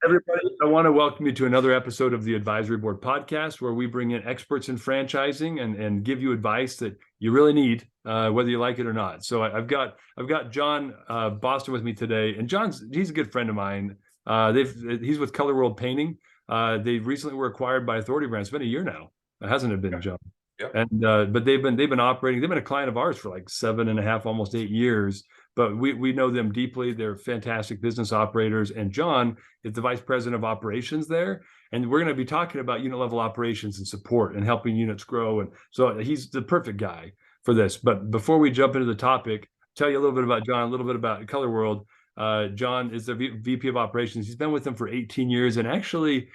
Everybody, I want to welcome you to another episode of the Advisory Board podcast, where we bring in experts in franchising and give you advice that you really need, whether you like it or not. So I've got John Boston with me today, and he's a good friend of mine. He's with Color World Painting. They recently were acquired by Authority Brands. It's been a year now, hasn't it been, John? Yep. And but they've been operating. They've been a client of ours for like 7.5, almost 8 years. But we know them deeply. They're fantastic business operators. And John is the vice president of operations there. And we're going to be talking about unit level operations and support and helping units grow. And so he's the perfect guy for this. But before we jump into the topic, tell you a little bit about John, a little bit about Color World. John is the VP of operations. He's been with them for 18 years and actually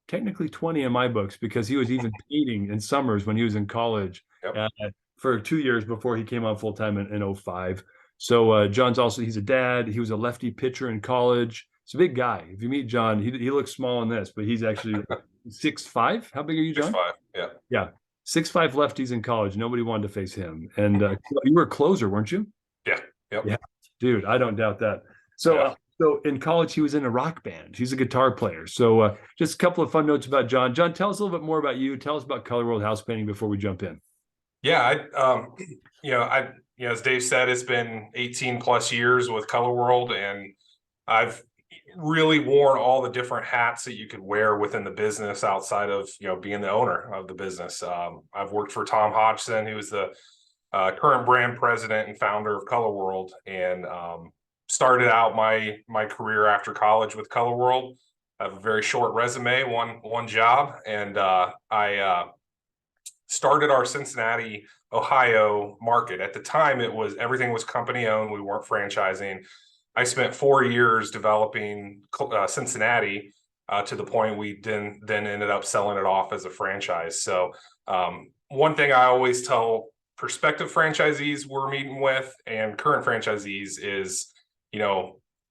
technically 20 in my books, because he was even painting in summers when he was in college. Yep. For 2 years before he came on full time in 2005. So John's he's a dad. He was a lefty pitcher in college. He's a big guy. If you meet John, he looks small in this, but he's actually 6'5". How big are you, John? 6'5". Yeah. Yeah. 6'5" lefties in college. Nobody wanted to face him. And you were a closer, weren't you? Yeah. Yep. Yeah. Dude, I don't doubt that. So, Yeah. So in college, he was in a rock band. He's a guitar player. So just a couple of fun notes about John. John, tell us a little bit more about you. Tell us about Color World House Painting before we jump in. Yeah. As Dave said, it's been 18 plus years with Color World, and I've really worn all the different hats that you could wear within the business outside of, being the owner of the business. I've worked for Tom Hodgson, who's the current brand president and founder of Color World, and started out my career after college with Color World. I have a very short resume, one job, and I started our Cincinnati, Ohio market. At the time, everything was company owned. We weren't franchising. I spent 4 years developing Cincinnati to the point we then ended up selling it off as a franchise. So one thing I always tell prospective franchisees we're meeting with and current franchisees is,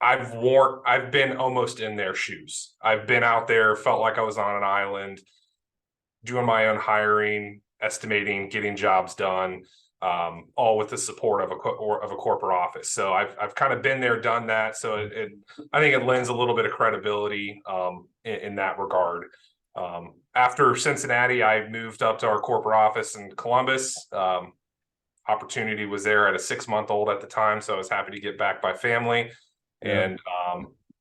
I've been almost in their shoes. I've been out there, felt like I was on an island, doing my own hiring, estimating, getting jobs done, all with the support of a corporate office. So I've kind of been there, done that. So I think it lends a little bit of credibility in that regard. After Cincinnati, I moved up to our corporate office in Columbus. Opportunity was there at a 6-month-old at the time, so I was happy to get back by family. Yeah. And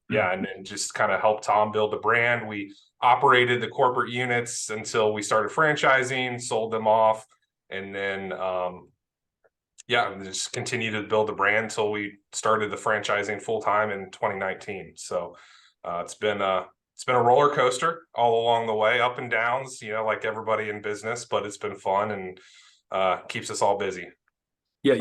and then just kind of helped Tom build the brand. We operated the corporate units until we started franchising, sold them off, and then just continued to build the brand until we started the franchising full time in 2019. So it's been a roller coaster all along the way, up and downs, like everybody in business, but it's been fun and keeps us all busy. Yeah,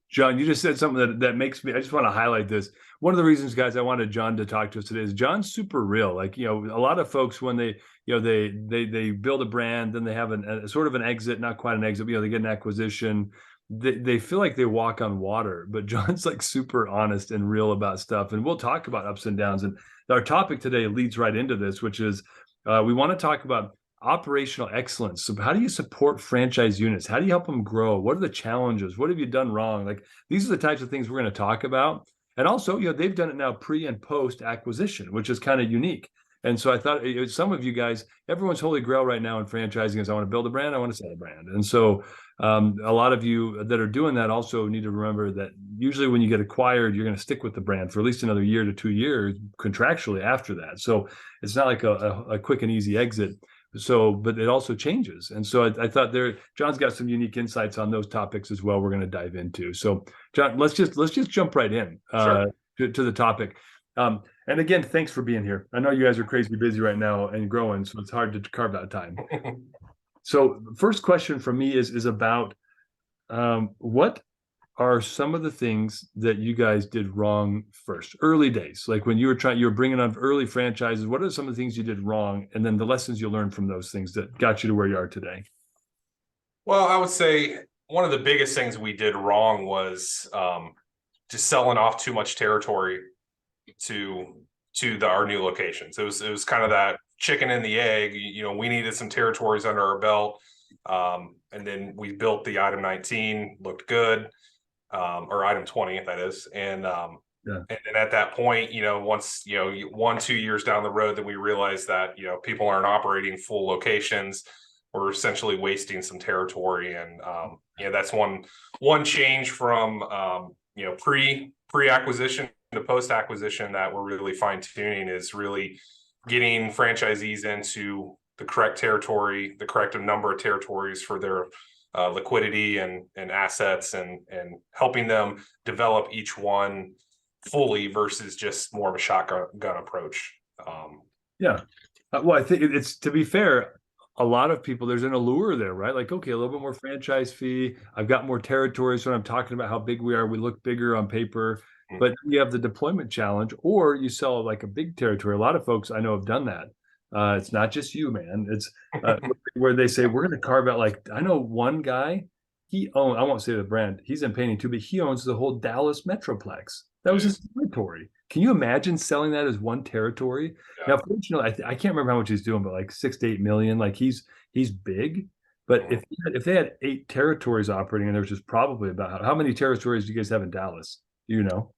John, you just said something that makes me, I just want to highlight this. One of the reasons, guys, I wanted John to talk to us today is John's super real. Like, a lot of folks, when they, they build a brand, then they have a sort of an exit, not quite an exit, they get an acquisition. They feel like they walk on water, but John's like super honest and real about stuff. And we'll talk about ups and downs. And our topic today leads right into this, which is we want to talk about operational excellence. So how do you support franchise units? How do you help them grow? What are the challenges? What have you done wrong? Like, these are the types of things we're going to talk about. And also, they've done it now pre and post acquisition, which is kind of unique. And so I thought some of you guys, everyone's holy grail right now in franchising is I want to build a brand, I want to sell a brand. And so a lot of you that are doing that also need to remember that usually when you get acquired, you're going to stick with the brand for at least another year to 2 years contractually after that. So it's not like a quick and easy exit. So, but it also changes. And so I thought John's got some unique insights on those topics as well. We're going to dive into. So John, let's just jump right in Sure. to the topic. And again, thanks for being here. I know you guys are crazy busy right now and growing, so it's hard to carve out time. So first question from me is about what are some of the things that you guys did wrong first, early days, like when you were bringing on early franchises? What are some of the things you did wrong, and then the lessons you learned from those things that got you to where you are today? Well, I would say one of the biggest things we did wrong was just selling off too much territory to our new locations. It was kind of that chicken and the egg. We needed some territories under our belt, and then we built the item 19, looked good. Or item 20, that is. And Yeah. And then at that point, once, 1, 2 years down the road, then we realized that, people aren't operating full locations. We're essentially wasting some territory. And, that's one change from, pre-acquisition to post-acquisition that we're really fine tuning, is really getting franchisees into the correct territory, the correct number of territories for their liquidity and assets, and helping them develop each one fully versus just more of a shotgun approach. Yeah. Well, I think it's, to be fair, a lot of people, there's an allure there, right? Like, okay, a little bit more franchise fee. I've got more territory. So I'm talking about how big we are. We look bigger on paper, but you have the deployment challenge, or you sell like a big territory. A lot of folks I know have done that. It's not just you, man. It's where they say, we're going to carve out, like, I know one guy, I won't say the brand, he's in painting too, but he owns the whole Dallas Metroplex. That was his territory. Can you imagine selling that as one territory? Yeah. Now, fortunately, I can't remember how much he's doing, but like 6 to 8 million. Like he's big. But if they had 8 territories operating, and there's just probably about, how many territories do you guys have in Dallas? Do you know?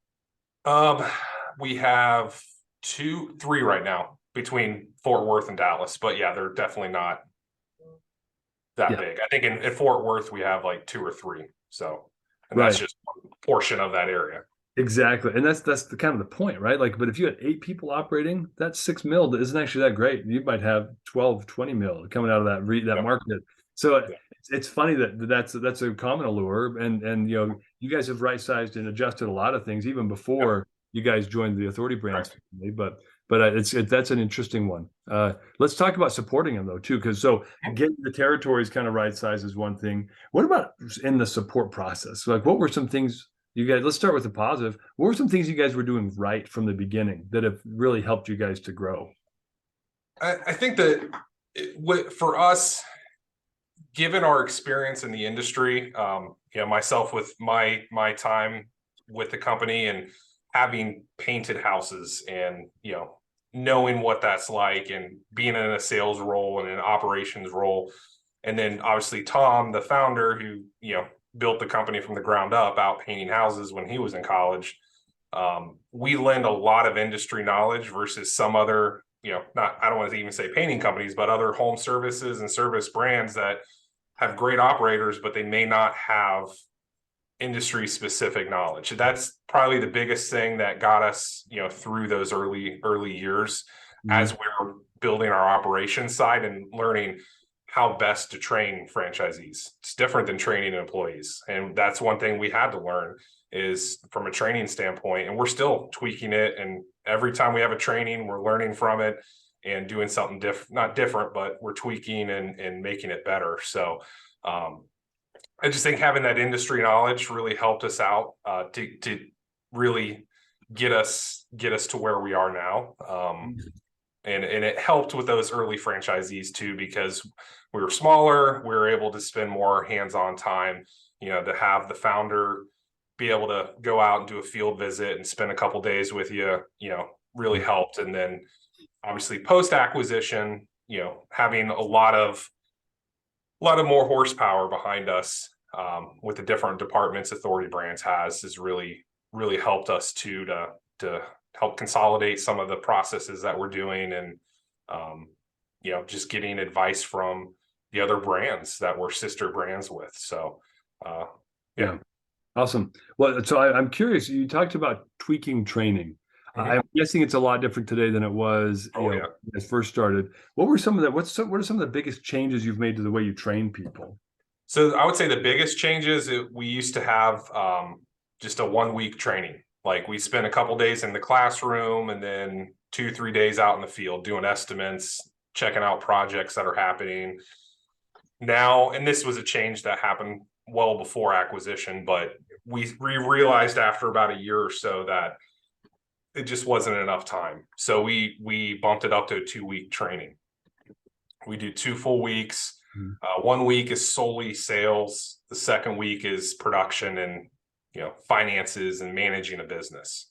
We have 3 right now between Fort Worth and Dallas, but yeah, they're definitely not that big. I think in Fort Worth we have like 2 or 3. So, and that's just one portion of that area. Exactly. And that's the kind of the point, right? Like, but if you had 8 people operating, that's 6 mil that isn't actually that great. You might have 12, 20 mil coming out of that market. So it's funny that's a common allure. And you guys have right sized and adjusted a lot of things even before you guys joined the Authority Brands family. But that's an interesting one. Let's talk about supporting them though too, because getting the territories kind of right size is one thing. What about in the support process? Like, what were some things you guys? Let's start with the positive. What were some things you guys were doing right from the beginning that have really helped you guys to grow? I think that for us, given our experience in the industry, myself with my time with the company and having painted houses, and knowing what that's like, and being in a sales role and an operations role, and then obviously Tom, the founder, who built the company from the ground up, out painting houses when he was in college. We lend a lot of industry knowledge versus some other, I don't want to even say painting companies, but other home services and service brands that have great operators, but they may not have industry specific knowledge. That's probably the biggest thing that got us, through those early years, as we're building our operations side and learning how best to train franchisees. It's different than training employees. And that's one thing we had to learn, is from a training standpoint, and we're still tweaking it. And every time we have a training, we're learning from it and doing something not different, but we're tweaking and making it better. So, I just think having that industry knowledge really helped us out to really get us to where we are now. And it helped with those early franchisees too, because we were smaller, we were able to spend more hands-on time, to have the founder be able to go out and do a field visit and spend a couple days with you, really helped. And then obviously post-acquisition, having a lot of more horsepower behind us, with the different departments Authority Brands has really helped us to help consolidate some of the processes that we're doing, and just getting advice from the other brands that we're sister brands with. So yeah. Awesome. Well, so I'm curious, you talked about tweaking training. I'm guessing it's a lot different today than it was when it first started. What were some of the what are some of the biggest changes you've made to the way you train people? So I would say the biggest changes, we used to have just a 1 week training. Like, we spent a couple days in the classroom and then 2-3 days out in the field doing estimates, checking out projects that are happening now. And this was a change that happened well before acquisition, but we realized after about a year or so that it just wasn't enough time. So we bumped it up to a 2-week training. We do 2 full weeks. 1 week is solely sales. The second week is production and finances and managing a business.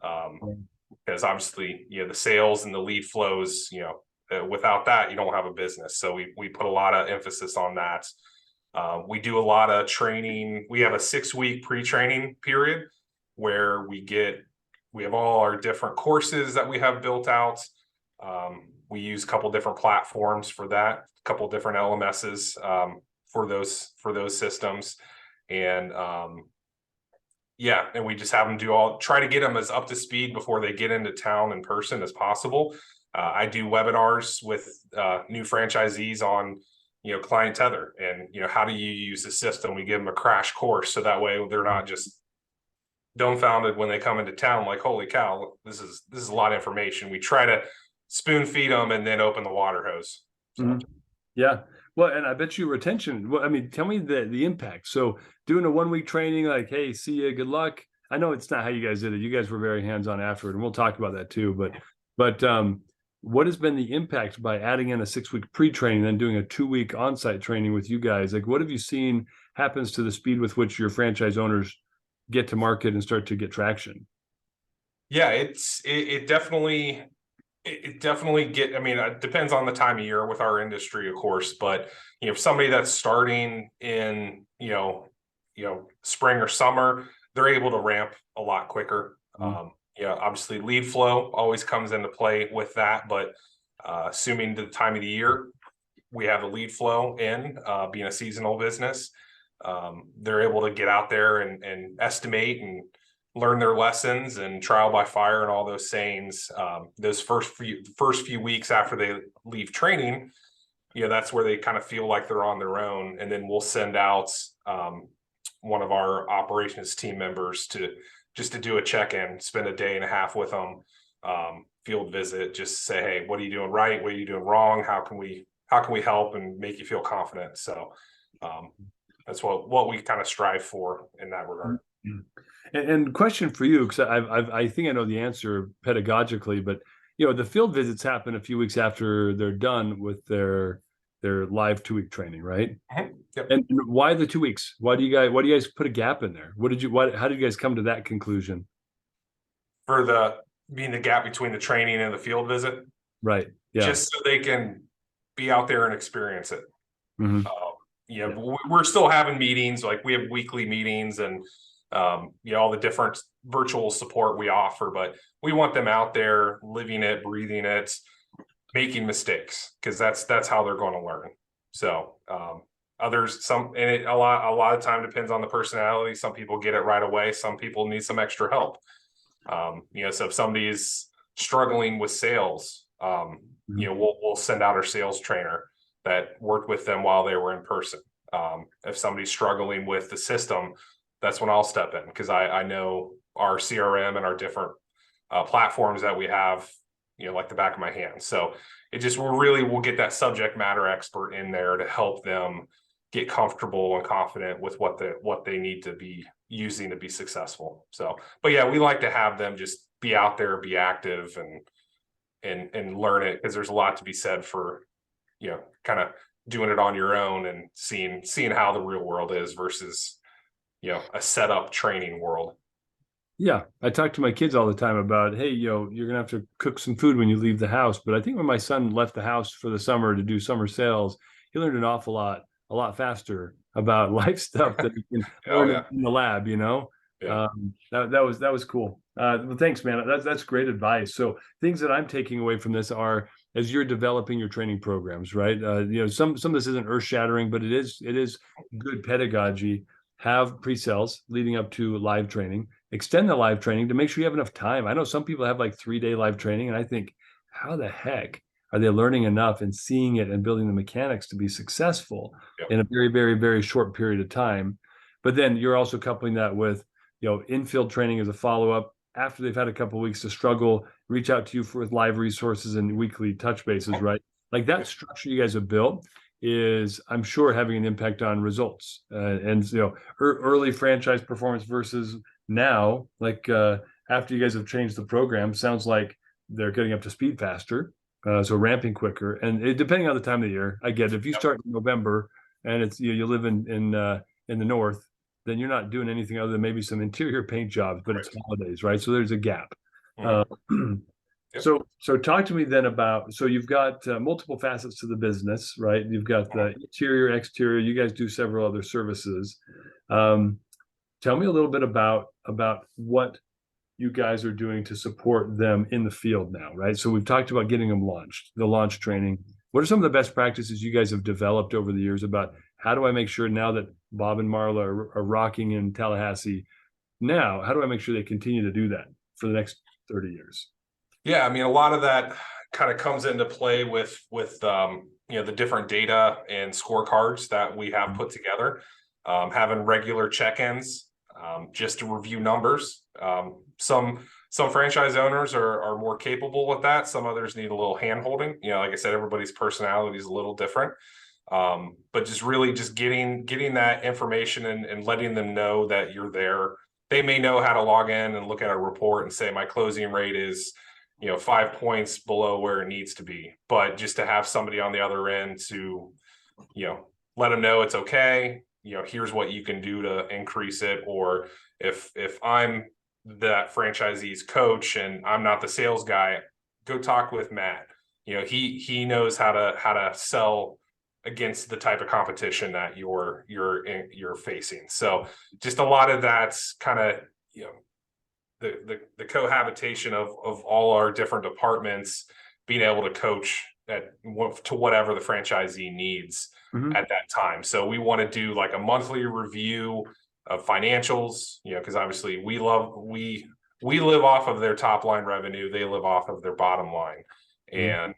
Because obviously, the sales and the lead flows, without that, you don't have a business. So we put a lot of emphasis on that. We do a lot of training. We have a 6-week pre-training period where we get we have all our different courses that we have built out. We use a couple different platforms for that, a couple different LMSs for those systems, and yeah, and we just have them try to get them as up to speed before they get into town in person as possible. I do webinars with new franchisees on, client tether and, how do you use the system? We give them a crash course so that way they're not just dumbfounded when they come into town, like, holy cow, this is a lot of information. We try to spoon feed them and then open the water hose. So. Yeah. Well, and I bet you retention. Well, I mean, tell me the impact. So doing a 1 week training, like, hey, see you, good luck. I know it's not how you guys did it. You guys were very hands-on afterward, and we'll talk about that too. But what has been the impact by adding in a 6 week pre-training, then doing a 2 week on-site training with you guys? Like, what have you seen happens to the speed with which your franchise owners get to market and start to get traction? Yeah, it definitely I mean, it depends on the time of year with our industry, of course, but somebody that's starting in spring or summer, they're able to ramp a lot quicker. Obviously lead flow always comes into play with that, but assuming the time of the year we have the lead flow in, being a seasonal business, they're able to get out there and estimate and learn their lessons and trial by fire and all those sayings. Those first few weeks after they leave training, that's where they kind of feel like they're on their own. And then we'll send out one of our operations team members to do a check-in, spend a day and a half with them, field visit, just say, hey, what are you doing right? What are you doing wrong? How can we help and make you feel confident? So that's what we kind of strive for in that regard. And question for you, because I think I know the answer pedagogically, but the field visits happen a few weeks after they're done with their live 2 week training, right? Yep. And why the 2 weeks? Why do you guys put a gap in there? How did you guys come to that conclusion? For being the gap between the training and the field visit, right? Yeah, just so they can be out there and experience it. Mm-hmm. We're still having meetings, like we have weekly meetings and all the different virtual support we offer, but we want them out there living it, breathing it, making mistakes, because that's how they're going to learn. So others, a lot of time depends on the personality. Some people get it right away, some people need some extra help. So if somebody is struggling with sales, we'll send out our sales trainer that worked with them while they were in person. If somebody's struggling with the system, that's when I'll step in, because I know our CRM and our different platforms that we have, like the back of my hand. So we'll get that subject matter expert in there to help them get comfortable and confident with what they need to be using to be successful. So, but yeah, we like to have them just be out there, be active and learn it, because there's a lot to be said for, kind of doing it on your own and seeing how the real world is versus a set up training world. Yeah, I talk to my kids all the time about, hey, you're gonna have to cook some food when you leave the house. But I think when my son left the house for the summer to do summer sales, he learned an awful lot, a lot faster about life stuff that he can learn in the lab. Yeah. That was cool. Well, thanks, man. That's great advice. So things that I'm taking away from this are, as you're developing your training programs, right? Some of this isn't earth shattering, but it is good pedagogy. Have pre-sales leading up to live training, extend the live training to make sure you have enough time. I know some people have like 3-day live training, and I think, how the heck are they learning enough and seeing it and building the mechanics to be successful in a very, very, very short period of time? But then you're also coupling that with, in-field training as a follow-up after they've had a couple of weeks to struggle, reach out to you with live resources and weekly touch bases, right? Like that structure you guys have built is, I'm sure, having an impact on results and early franchise performance versus now. Like after you guys have changed the program, sounds like they're getting up to speed faster, so ramping quicker. And depending on the time of the year, I get it. If you start in November and it's you live in the north, then you're not doing anything other than maybe some interior paint jobs, but it's holidays, right? So there's a gap. So talk to me then about, so you've got multiple facets to the business, right? You've got the interior, exterior, you guys do several other services. Tell me a little bit about what you guys are doing to support them in the field now, right? So we've talked about getting them launched, the launch training. What are some of the best practices you guys have developed over the years about how do I make sure now that Bob and Marla are rocking in Tallahassee now, how do I make sure they continue to do that for the next 30 years? Yeah, I mean, a lot of that kind of comes into play with the different data and scorecards that we have put together, having regular check-ins just to review numbers. Some franchise owners are more capable with that. Some others need a little hand-holding. Like I said, everybody's personality is a little different. But just really just getting that information and letting them know that you're there. They may know how to log in and look at a report and say my closing rate is 5 points below where it needs to be. But just to have somebody on the other end to let them know it's okay, here's what you can do to increase it. Or if I'm that franchisee's coach and I'm not the sales guy, go talk with Matt. He knows how to sell against the type of competition that you're facing. So just a lot of that's kind of the cohabitation of all our different departments being able to coach to whatever the franchisee needs at that time. So we want to do like a monthly review of financials, because obviously we live off of their top line revenue, they live off of their bottom line, and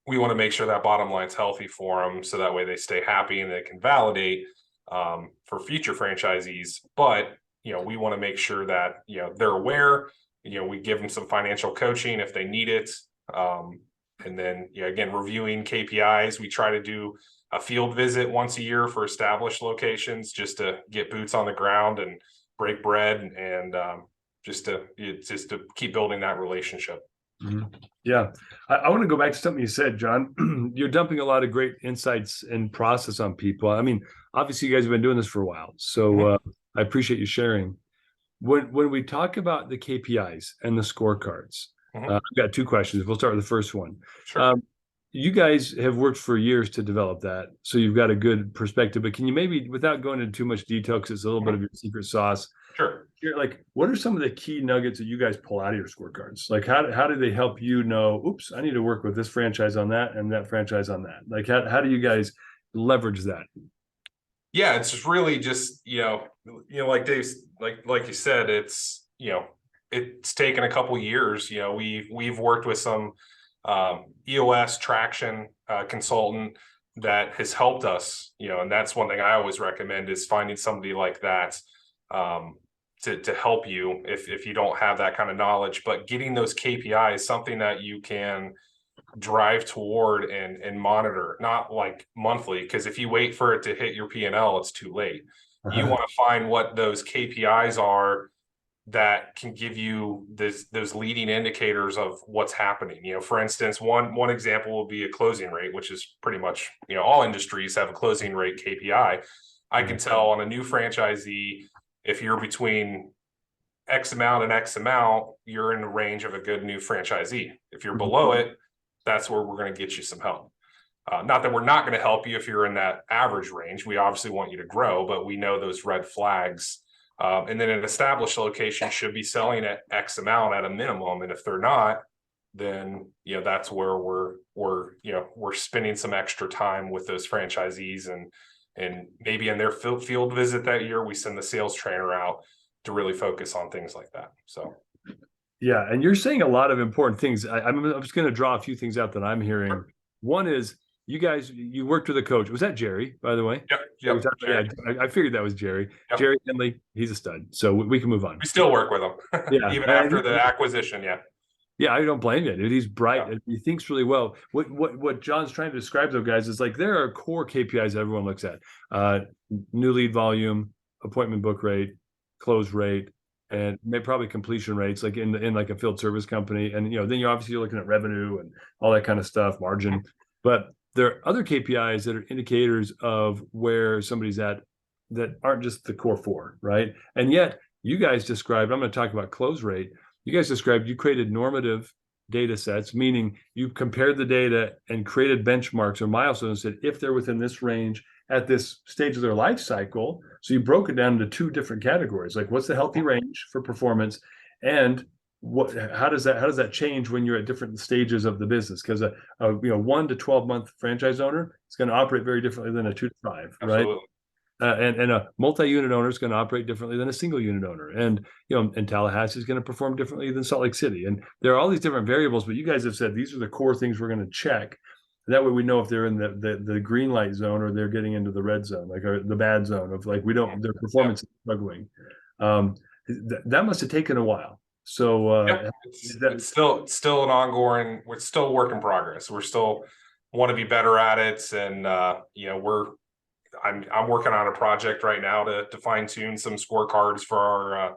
we want to make sure that bottom line's healthy for them, so that way they stay happy and they can validate for future franchisees. But we want to make sure that they're aware. We give them some financial coaching if they need it, and then again, reviewing KPIs. We try to do a field visit once a year for established locations, just to get boots on the ground and break bread, and just to keep building that relationship. Yeah, I want to go back to something you said, John. You're dumping a lot of great insights and process on people. I mean, obviously you guys have been doing this for a while, so I appreciate you sharing. When we talk about the KPIs and the scorecards, I've got two questions. We'll start with the first one. Sure. You guys have worked for years to develop that, so you've got a good perspective. But can you maybe, without going into too much detail, because it's a little bit of your secret sauce, Sure. like, what are some of the key nuggets that you guys pull out of your scorecards? Like, how do they help you know, oops, I need to work with this franchise on that and that franchise on that? Like, how do you guys leverage that? Yeah, it's just really just, like Dave's, like you said, it's, it's taken a couple years. We've worked with some EOS traction consultant that has helped us, and that's one thing I always recommend, is finding somebody like that to help you if you don't have that kind of knowledge. But getting those KPIs, something that you can drive toward and monitor, not like monthly, because if you wait for it to hit your P&L, it's too late. You want to find what those KPIs are that can give you those leading indicators of what's happening. For instance, one example will be a closing rate, which is pretty much, all industries have a closing rate KPI. I can tell on a new franchisee, if you're between X amount and X amount, you're in the range of a good new franchisee. If you're below it, that's where we're going to get you some help. Not that we're not going to help you if you're in that average range. We obviously want you to grow, but we know those red flags. And then an established location should be selling at X amount at a minimum. And if they're not, then, that's where we're spending some extra time with those franchisees, and maybe in their field visit that year, we send the sales trainer out to really focus on things like that. So. Yeah, and you're saying a lot of important things. I'm just going to draw a few things out that I'm hearing. Sure. One is, you worked with a coach. Was that Jerry, by the way? Yep. Yeah, I figured that was Jerry. Yep. Jerry Henley, he's a stud. So we can move on. We still work with him. Yeah. Even after the acquisition. Yeah. Yeah, I don't blame you, dude. He's bright. Yeah. He thinks really well. What John's trying to describe, though, guys, is like there are core KPIs everyone looks at: new lead volume, appointment book rate, close rate, and maybe probably completion rates, like in like a field service company. And then you're obviously looking at revenue and all that kind of stuff, margin. But there are other KPIs that are indicators of where somebody's at that aren't just the core four, right? And yet you guys described, I'm going to talk about close rate. You guys described, you created normative data sets, meaning you compared the data and created benchmarks or milestones that if they're within this range at this stage of their life cycle. So you broke it down into two different categories. Like, what's the healthy range for performance? And how does that change when you're at different stages of the business? Because a 1 to 12 month franchise owner is going to operate very differently than a 2 to 5, right? Absolutely. And a multi-unit owner is going to operate differently than a single unit owner. And and Tallahassee is going to perform differently than Salt Lake City. And there are all these different variables, but you guys have said these are the core things we're going to check. That way we know if they're in the green light zone or they're getting into the red zone, like the bad zone of like their performance is struggling. That must have taken a while. So it's still an ongoing. We're still work in progress. We're still want to be better at it, and I'm working on a project right now to fine tune some scorecards for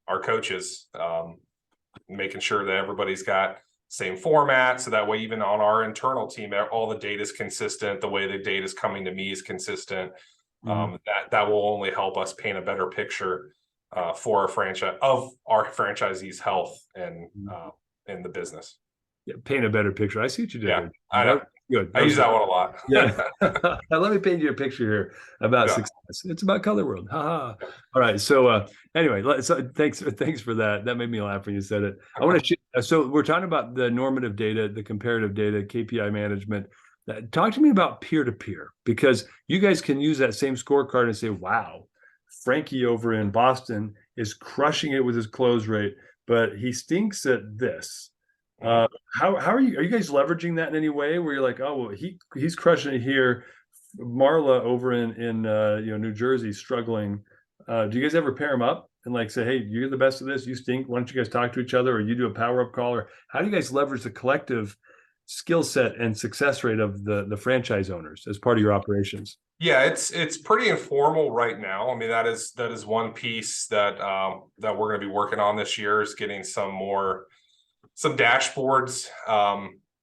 our coaches, making sure that everybody's got same format, so that way even on our internal team, all the data is consistent. The way the data is coming to me is consistent. That will only help us paint a better picture for our franchisees' health and in the business. Yeah, paint a better picture. I see what you did. Yeah, I know. Good. I use that one a lot. Yeah. Let me paint you a picture here about success. It's about Color World. Ha. All right. So anyway, thanks for that. That made me laugh when you said it. I want to. So we're talking about the normative data, the comparative data, KPI management. Talk to me about peer-to-peer, because you guys can use that same scorecard and say, wow, Frankie over in Boston is crushing it with his close rate, but he stinks at this. How are you guys leveraging that in any way where you're like, oh, well, he's crushing it here, Marla over in New Jersey struggling? Do you guys ever pair them up and like say, hey, you're the best of this, you stink, why don't you guys talk to each other, or you do a power up call? Or how do you guys leverage the collective skill set and success rate of the franchise owners as part of your operations? Yeah, it's pretty informal right now. I mean, that is one piece that that we're going to be working on this year, is getting some dashboards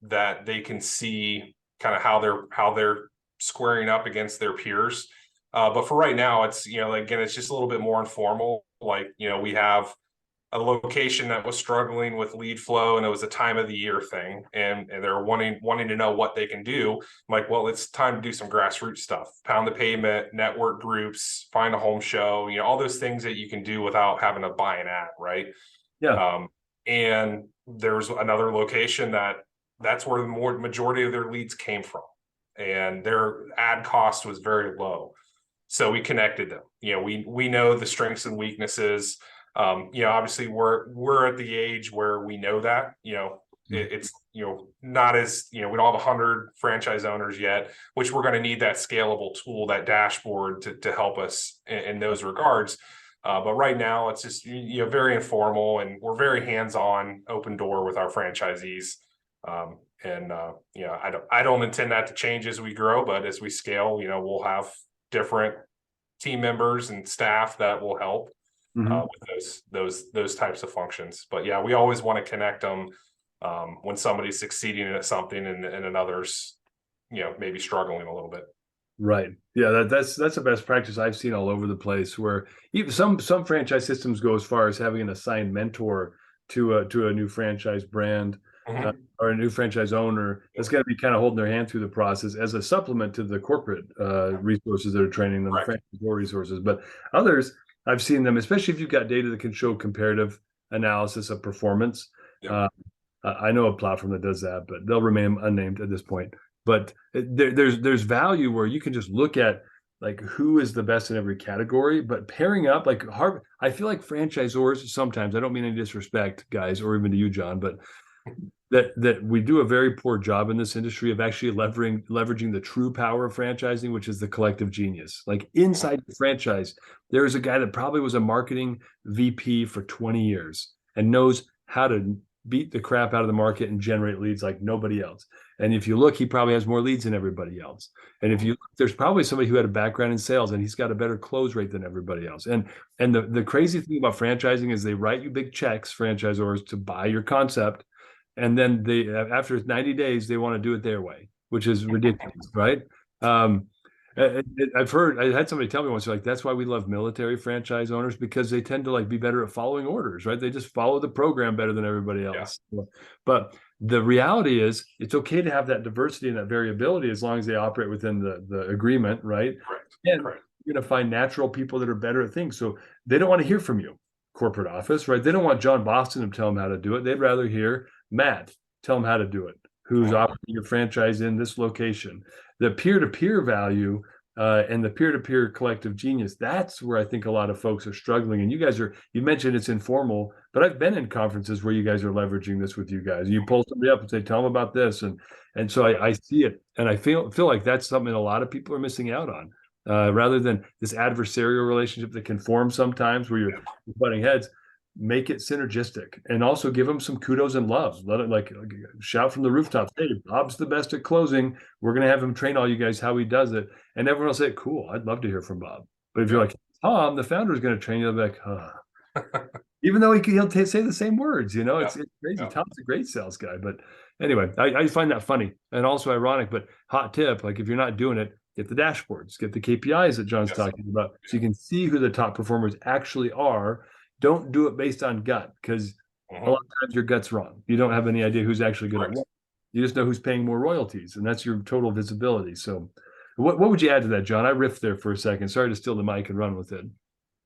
that they can see kind of how they're squaring up against their peers. But for right now, it's again, it's just a little bit more informal. Like we have a location that was struggling with lead flow, and it was a time of the year thing, and they're wanting to know what they can do. I'm like, well, it's time to do some grassroots stuff, pound the pavement, network groups, find a home show, all those things that you can do without having to buy an ad, right? Yeah. And there's another location that's where the majority of their leads came from, and their ad cost was very low. So we connected them. We know the strengths and weaknesses. Obviously we're at the age where we know that, it's, not as, we don't have 100 franchise owners yet, which we're going to need that scalable tool, that dashboard to help us in those regards. But right now it's just, very informal, and we're very hands-on, open door with our franchisees. I don't intend that to change as we grow, but as we scale, we'll have different team members and staff that will help with those types of functions. But yeah, we always want to connect them when somebody's succeeding at something and another's, maybe struggling a little bit. Right. Yeah, that's a best practice I've seen all over the place, where even some franchise systems go as far as having an assigned mentor to a new franchise brand or a new franchise owner that's going to be kind of holding their hand through the process as a supplement to the corporate resources that are training them, the franchise resources. But others, I've seen them, especially if you've got data that can show comparative analysis of performance. I know a platform that does that, but they'll remain unnamed at this point. But there's value where you can just look at like who is the best in every category, but pairing up like I feel like franchisors sometimes, I don't mean any disrespect, guys, or even to you, John, but that we do a very poor job in this industry of actually leveraging the true power of franchising, which is the collective genius. Like inside the franchise, there's a guy that probably was a marketing VP for 20 years and knows how to beat the crap out of the market and generate leads like nobody else. And if you look, he probably has more leads than everybody else. And if you look, there's probably somebody who had a background in sales and he's got a better close rate than everybody else. And the crazy thing about franchising is they write you big checks, franchisors, to buy your concept. And then they, after 90 days, they want to do it their way, which is ridiculous, right? I've heard, I had somebody tell me once, like, that's why we love military franchise owners, because they tend to like be better at following orders, right? They just follow the program better than everybody else. But the reality is it's okay to have that diversity and that variability as long as they operate within the agreement, right? Correct. And you're going to find natural people that are better at things. So they don't want to hear from you. corporate office, right? They don't want John Boston to tell them how to do it. They'd rather hear Matt tell them how to do it, who's operating a franchise in this location. The peer-to-peer value and the peer-to-peer collective genius, that's where I think a lot of folks are struggling. And you mentioned it's informal, but I've been in conferences where you guys are leveraging this with you guys. You pull somebody up and say, tell them about this. And so I see it. And I feel like that's something a lot of people are missing out on. Rather than this adversarial relationship that can form sometimes where you're butting heads, make it synergistic and also give them some kudos and love. Let it like shout from the rooftops, hey, Bob's the best at closing. We're going to have him train all you guys how he does it. And everyone will say, cool, I'd love to hear from Bob. But if you're like, Tom, the founder is going to train you, they'll be like, even though he'll say the same words, it's crazy. Tom's a great sales guy. But anyway, I find that funny and also ironic, but hot tip, like if you're not doing it, get the dashboards, get the KPIs that John's talking about so you can see who the top performers actually are. Don't do it based on gut because a lot of times your gut's wrong. You don't have any idea who's actually good at what. You just know who's paying more royalties, and that's your total visibility. So what would you add to that, John? I riffed there for a second. Sorry to steal the mic and run with it.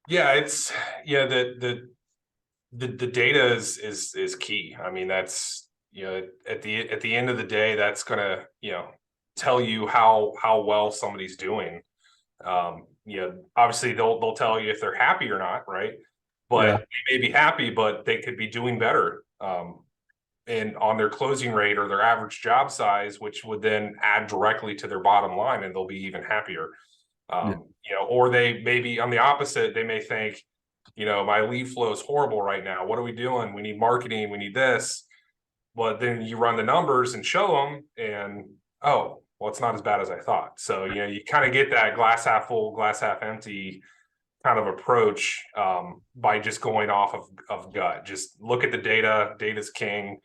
Yeah, the data is key. I mean, that's at the end of the day, that's gonna tell you how well somebody's doing. Obviously they'll tell you if they're happy or not, right? But they may be happy, but they could be doing better and on their closing rate or their average job size, which would then add directly to their bottom line, and they'll be even happier. Or they may be on the opposite. They may think, my lead flow is horrible right now. What are we doing? We need marketing. We need this. But then you run the numbers and show them, and oh, well, it's not as bad as I thought. So you kind of get that glass half full, glass half empty kind of approach by just going off of gut. Just look at the data. Data's king.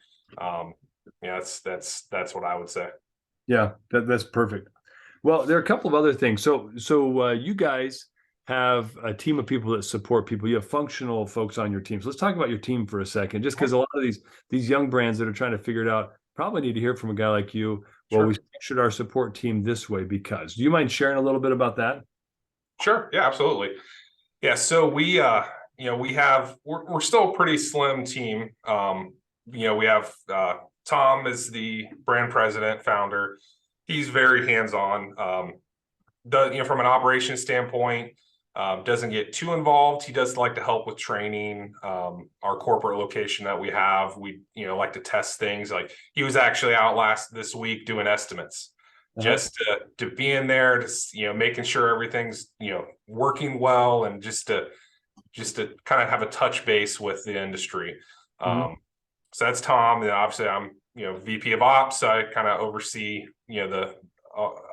That's what I would say. Yeah, that's perfect. Well, there are a couple of other things. So you guys have a team of people that support people. You have functional folks on your team. So let's talk about your team for a second, just because a lot of these young brands that are trying to figure it out probably need to hear from a guy like you. Well, we structured our support team this way because. Do you mind sharing a little bit about that? Sure. Yeah, absolutely. Yeah. So we're still a pretty slim team. We have Tom is the brand president, founder. He's very hands-on. From an operations standpoint, doesn't get too involved. He does like to help with training. Our corporate location that we have, we like to test things. Like he was actually out this week doing estimates. Just to be in there, to making sure everything's working well, and just to kind of have a touch base with the industry. So that's Tom. And obviously I'm VP of Ops. So I kind of oversee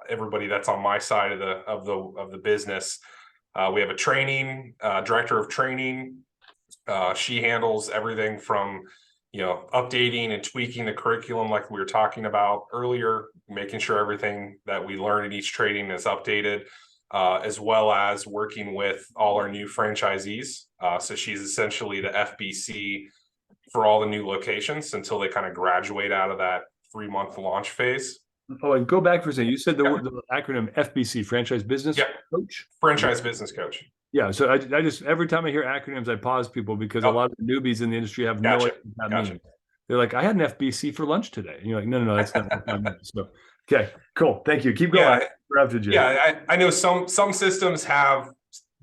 everybody that's on my side of the business. We have a training director of training. She handles everything from updating and tweaking the curriculum like we were talking about earlier, making sure everything that we learn in each training is updated, as well as working with all our new franchisees. So she's essentially the FBC for all the new locations until they kind of graduate out of that 3-month launch phase. Oh, and go back for a second. You said the acronym FBC, Franchise Business Coach? Franchise Business Coach. Yeah, so I just every time I hear acronyms, I pause people because a lot of the newbies in the industry have no idea what that means. They're like, I had an FBC for lunch today. And you're like, no, that's not what that means. So, okay, cool. Thank you. Keep going. I know some systems have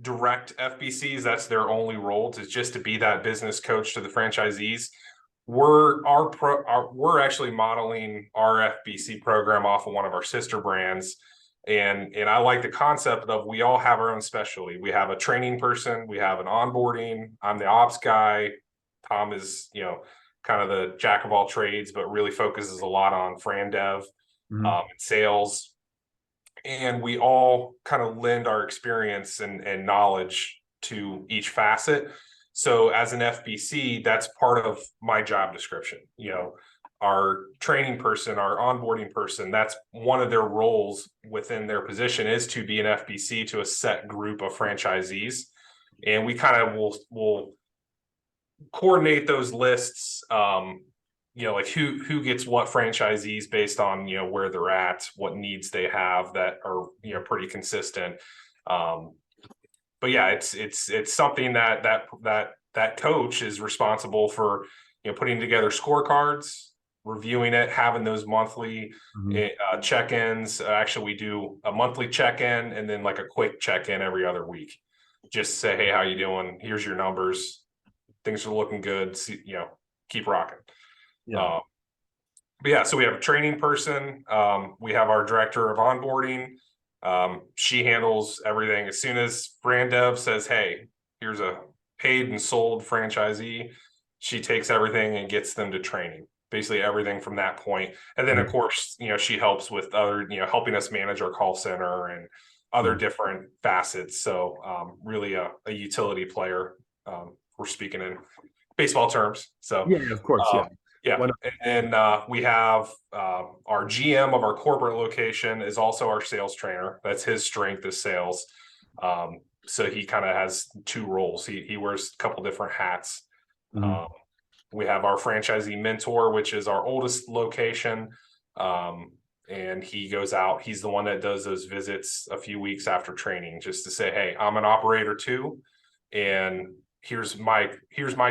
direct FBCs. That's their only role, is just to be that business coach to the franchisees. We're actually modeling our FBC program off of one of our sister brands. And I like the concept of we all have our own specialty. We have a training person, we have an onboarding. I'm the ops guy. Tom is, kind of the jack of all trades, but really focuses a lot on Fran Dev and sales. And we all kind of lend our experience and knowledge to each facet. So as an FBC, that's part of my job description. Our training person, our onboarding person, that's one of their roles within their position, is to be an FBC to a set group of franchisees. And we kind of will coordinate those lists, like who gets what franchisees based on, where they're at, what needs they have that are, pretty consistent. But yeah, it's something that that coach is responsible for, putting together scorecards, reviewing it, having those monthly check-ins. Actually, we do a monthly check-in and then like a quick check-in every other week. Just say, hey, how you doing? Here's your numbers. Things are looking good. See, keep rocking. Yeah. But yeah, so we have a training person. We have our director of onboarding. She handles everything. As soon as brand dev says, hey, here's a paid and sold franchisee, she takes everything and gets them to training, basically everything from that point. And then of course, she helps with other, helping us manage our call center and other different facets. So really a utility player. We're speaking in baseball terms. So Yeah, of course. Yeah. Yeah, and we have our GM of our corporate location is also our sales trainer. That's his strength is sales. So he kind of has two roles. He wears a couple different hats. We have our franchisee mentor, which is our oldest location. And he goes out. He's the one that does those visits a few weeks after training, just to say, hey, I'm an operator too. And here's my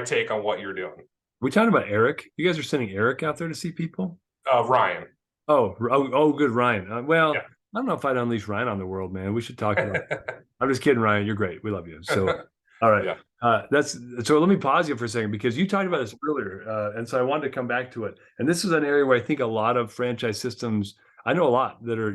take on what you're doing. We talking about Eric? You guys are sending Eric out there to see people? Ryan. Oh, good, Ryan. Well, Yeah. I don't know if I'd unleash Ryan on the world, man. We should talk about it. I'm just kidding, Ryan. You're great. We love you. So, all right. Yeah. So let me pause you for a second because you talked about this earlier. And so I wanted to come back to it. And this is an area where I think a lot of franchise systems, I know a lot that are,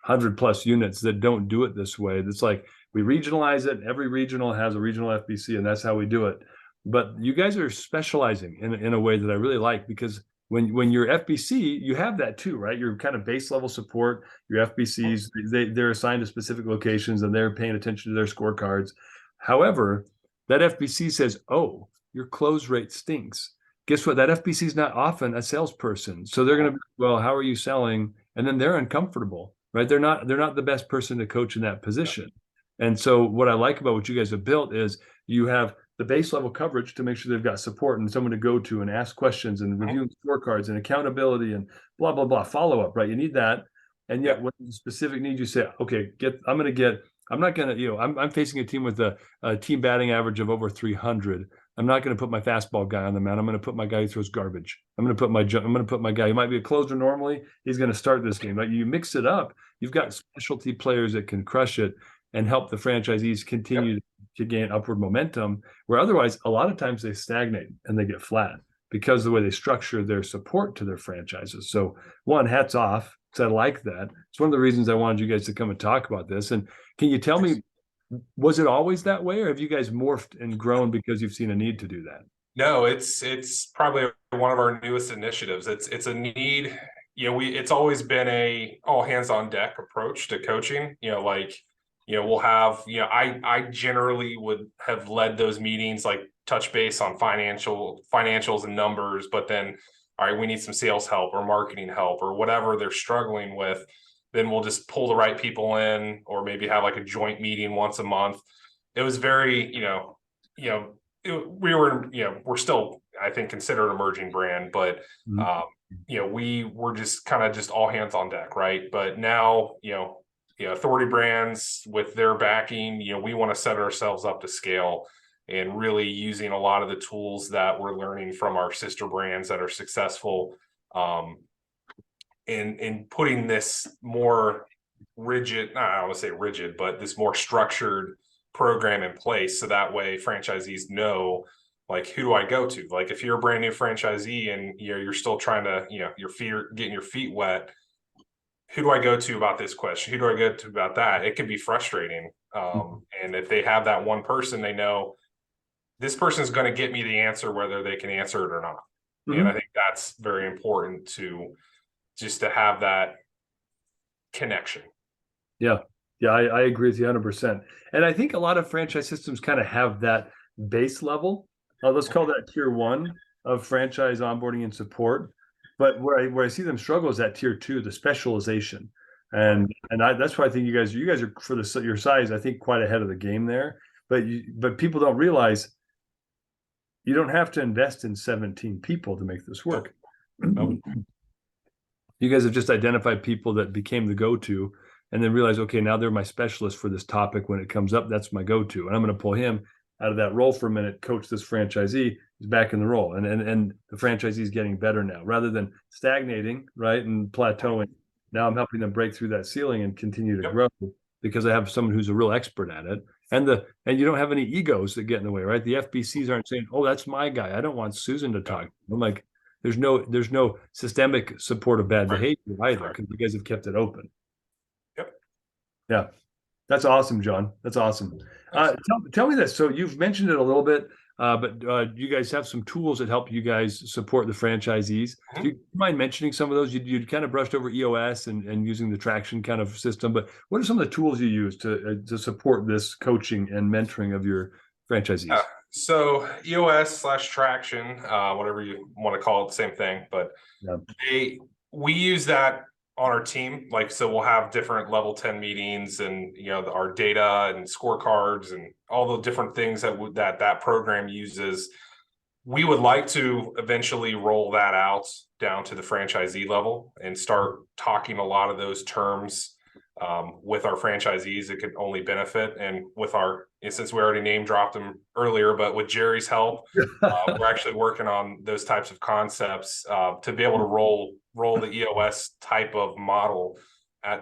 100+ units that don't do it this way. It's like we regionalize it. Every regional has a regional FBC, and that's how we do it. But you guys are specializing in a way that I really like, because when you're FBC, you have that too, right? Your kind of base level support, your FBCs, they're assigned to specific locations and they're paying attention to their scorecards. However, that FBC says, oh, your close rate stinks. Guess what? That FBC is not often a salesperson. So they're going to be, well, how are you selling? And then they're uncomfortable, right? They're not the best person to coach in that position. And so what I like about what you guys have built is you have the base level coverage to make sure they've got support and someone to go to and ask questions and review scorecards and accountability and blah, blah, blah, follow up, right? You need that. And yet when the specific needs, you say, okay, I'm facing a team with a team batting average of over 300. I'm not going to put my fastball guy on the mound. I'm going to put my guy who throws garbage. I'm going to put my guy. He might be a closer normally. He's going to start this game. Like, you mix it up. You've got specialty players that can crush it and help the franchisees continue to gain upward momentum, where otherwise a lot of times they stagnate and they get flat because of the way they structure their support to their franchises. So hats off, because I like that. It's one of the reasons I wanted you guys to come and talk about this. And can you tell me, was it always that way, or have you guys morphed and grown because you've seen a need to do that? No, it's probably one of our newest initiatives. It's a need. It's always been a all hands on deck approach to coaching. We'll have, I generally would have led those meetings, like touch base on financials and numbers, but then, all right, we need some sales help or marketing help or whatever they're struggling with. Then we'll just pull the right people in, or maybe have like a joint meeting once a month. It was very, we're still, I think, considered an emerging brand, but, we were just kind of just all hands on deck. Right. But now, Authority Brands with their backing, we want to set ourselves up to scale, and really using a lot of the tools that we're learning from our sister brands that are successful, in putting this more rigid, I don't want to say rigid, but this more structured program in place. So that way franchisees know, like, who do I go to? Like, if you're a brand new franchisee and you're still trying to, getting your feet wet, who do I go to about this question? Who do I go to about that? It can be frustrating. And if they have that one person, they know this person is going to get me the answer, whether they can answer it or not. And I think that's very important to have that connection. Yeah. Yeah. I agree with you 100%. And I think a lot of franchise systems kind of have that base level. Let's call that tier 1 of franchise onboarding and support. But where I see them struggle is that tier 2, the specialization, and that's why I think you guys are, for your size, I think, quite ahead of the game there. But people don't realize you don't have to invest in 17 people to make this work. Nope. You guys have just identified people that became the go-to, and then realize, okay, now they're my specialist for this topic. When it comes up, that's my go-to, and I'm going to pull him. out of that role for a minute, coach this franchisee, he's back in the role, and the franchisee is getting better now, rather than stagnating, right, and plateauing. Now I'm helping them break through that ceiling and continue to Yep. grow because I have someone who's a real expert at it. And you don't have any egos that get in the way, right? The FBCs aren't saying, "Oh, that's my guy. I don't want Susan to talk." I'm like, there's no systemic support of bad Right. behavior either, Right. because you guys have kept it open. Yep. Yeah, that's awesome, John. That's awesome. Thanks. Tell me this. So you've mentioned it a little bit, but you guys have some tools that help you guys support the franchisees. Do Mhm. you mind mentioning some of those? You kind of brushed over EOS and using the traction kind of system, but what are some of the tools you use to support this coaching and mentoring of your franchisees? So EOS/traction, whatever you want to call it, same thing, but Yeah. we use that on our team. Like, so we'll have different level 10 meetings, and our data and scorecards and all the different things that program uses. We would like to eventually roll that out down to the franchisee level and start talking a lot of those terms with our franchisees. It could only benefit, and with since we already name dropped them earlier, but with Jerry's help, we're actually working on those types of concepts to be able to roll the EOS type of model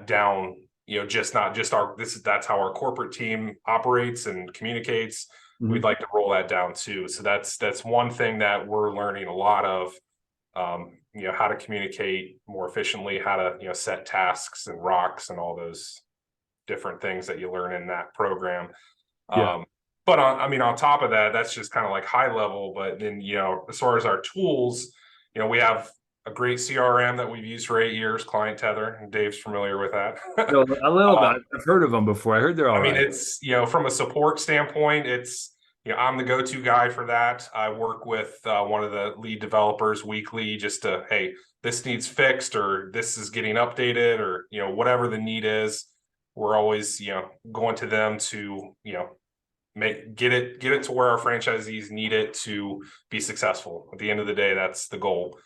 down. That's how our corporate team operates and communicates. We'd like to roll that down too. So that's one thing that we're learning a lot of. How to communicate more efficiently, how to set tasks and rocks and all those different things that you learn in that program. Yeah. But on top of that, that's just kind of like high level. But then, as far as our tools, we have a great CRM that we've used for 8 years, Client Tether, and Dave's familiar with that. No, a little bit. I've heard of them before. I heard they're all right. It's, from a support standpoint, it's, I'm the go-to guy for that. I work with one of the lead developers weekly just to, hey, this needs fixed, or this is getting updated, or, whatever the need is. We're always, going to them to, get it to where our franchisees need it to be successful. At the end of the day, that's the goal.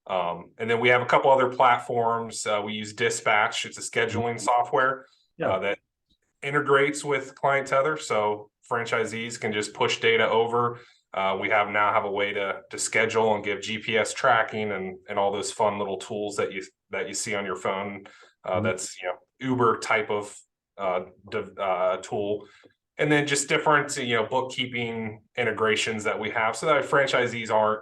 And then we have a couple other platforms. We use Dispatch. It's a scheduling software that integrates with Client Tether, so franchisees can just push data over. We now have a way to schedule and give GPS tracking and all those fun little tools that you see on your phone. That's Uber type of tool, and then just different bookkeeping integrations that we have, so that franchisees aren't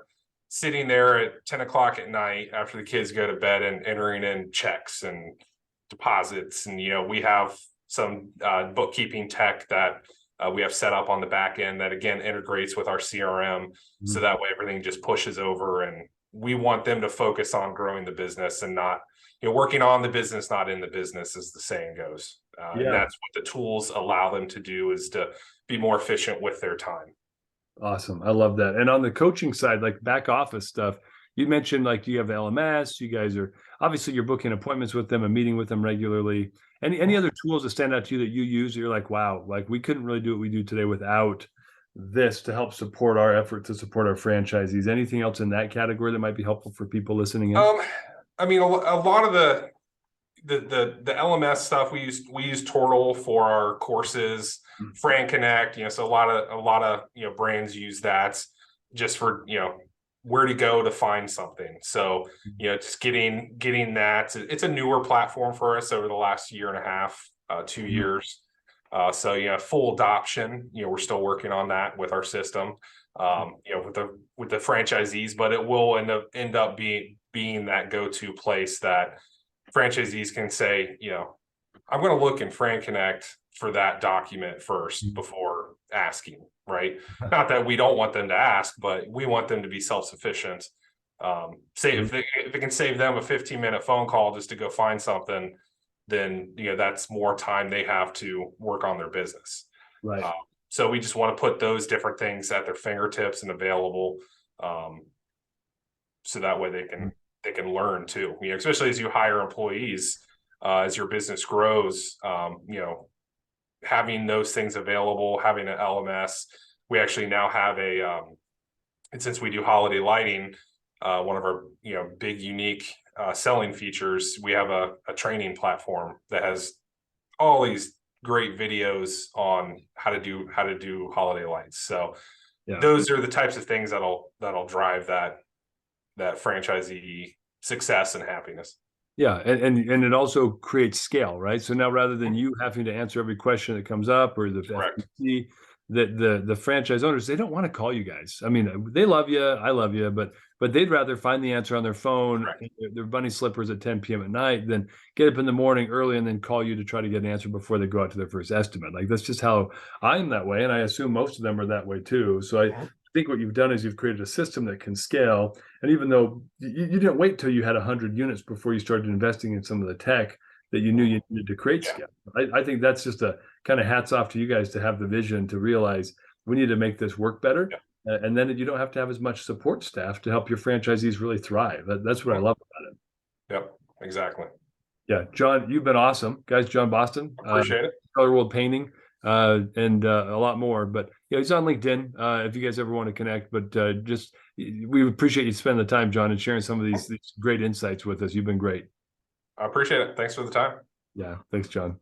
sitting there at 10 o'clock at night after the kids go to bed and entering in checks and deposits. And we have some bookkeeping tech that we have set up on the back end that again integrates with our CRM, so that way everything just pushes over. And we want them to focus on growing the business and not working on the business, not in the business, as the saying goes. And that's what the tools allow them to do, is to be more efficient with their time. Awesome. I love that. And on the coaching side, like back office stuff, you mentioned like you have LMS, you guys are obviously you're booking appointments with them and meeting with them regularly. Any other tools that stand out to you that you use that you're like, wow, like we couldn't really do what we do today without this to help support our effort to support our franchisees? Anything else in that category that might be helpful for people listening in? A lot of the LMS stuff, we use Turtle for our courses, Fran Connect, so a lot of brands use that just for where to go to find something. So just getting that. It's a newer platform for us over the last year and a half, 2 years. So full adoption. We're still working on that with our system, with the franchisees, but it will end up being that go-to place that franchisees can say, I'm going to look in Fran Connect for that document first before asking, right? Not that we don't want them to ask, but we want them to be self-sufficient. If it can save them a 15-minute phone call just to go find something, then that's more time they have to work on their business. Right. So we just want to put those different things at their fingertips and available, so that way they can learn too. Especially as you hire employees, as your business grows, having those things available, having an LMS. We actually now have and since we do holiday lighting, one of our big unique selling features, we have a training platform that has all these great videos on how to do holiday lights. So Yeah. those are the types of things that'll drive that franchisee success and happiness. Yeah, and it also creates scale, right? So now rather than you having to answer every question that comes up or the Correct. FTC, the franchise owners, they don't want to call you guys. I mean, they love you, I love you, but they'd rather find the answer on their phone, their bunny slippers at 10 p.m. at night, than get up in the morning early and then call you to try to get an answer before they go out to their first estimate. Like that's just how I'm that way, and I assume most of them are that way too. So I think what you've done is you've created a system that can scale. And even though you didn't wait till you had 100 units before you started investing in some of the tech that you knew you needed to create scale. I think that's just a kind of hats off to you guys to have the vision to realize we need to make this work better. And then you don't have to have as much support staff to help your franchisees really thrive. That's what I love about it. Yep, exactly. Yeah, John, you've been awesome. Guys, John Boston. Appreciate it. Color World Painting. And a lot more, but he's on LinkedIn if you guys ever want to connect. But just we appreciate you spending the time, John, and sharing some of these great insights with us. You've been great. I appreciate it. Thanks for the time. Yeah, thanks, John.